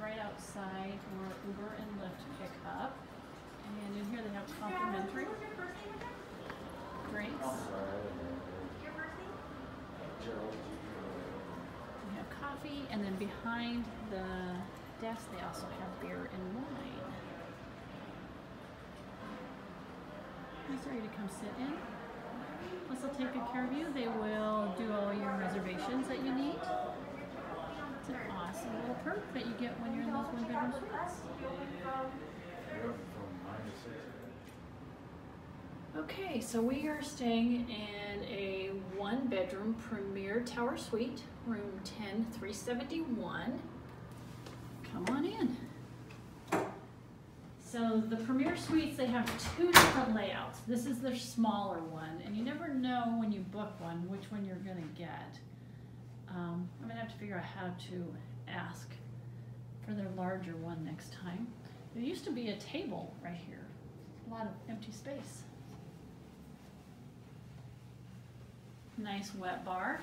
right outside for Uber and Lyft pickup. And in here they have complimentary drinks. We have coffee, and then behind the desk they also have beer and wine. Nice area to come sit in. Plus they'll take good care of you. They will do all your reservations that you need. It's an awesome little perk that you get when you're in those one-bedroom suites. Okay, so we are staying in a one-bedroom premier tower suite, room 10371. Come on in. So the premier suites, they have two different layouts. This is their smaller one, and you never know when you book one which one you're gonna get. I'm gonna have to figure out how to ask for their larger one next time. There used to be a table right here, a lot of empty space. Nice wet bar,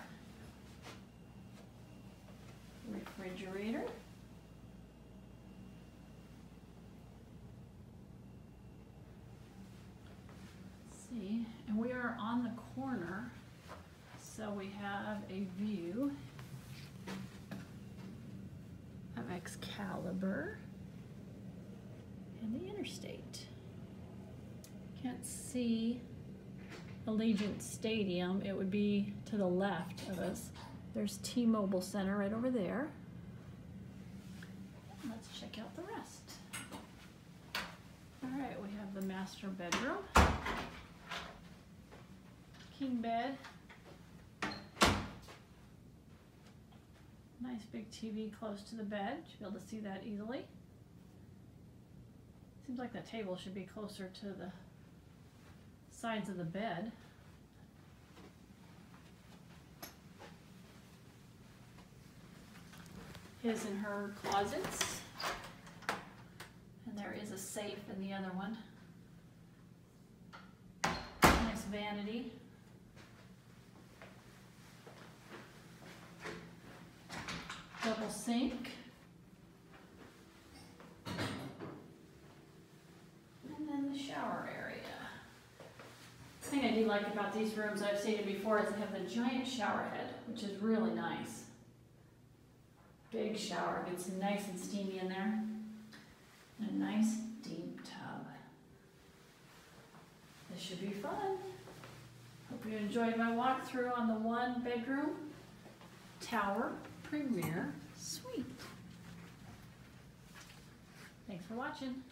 refrigerator. See, and we are on the corner, so we have a view of Excalibur and the interstate. Can't see Allegiant Stadium. It would be to the left of us. There's T-Mobile Center right over there. Let's check out the rest. All right, we have the master bedroom. King bed. Nice big TV close to the bed. You should be able to see that easily. Seems like the table should be closer to the sides of the bed. His and her closets. And there is a safe in the other one. Nice vanity. Double sink. And then the shower area. The thing I do like about these rooms, I've stated before, is they have the giant shower head, which is really nice. Big shower, gets nice and steamy in there. And a nice deep tub. This should be fun. Hope you enjoyed my walkthrough on the one bedroom tower premier suite. Thanks for watching.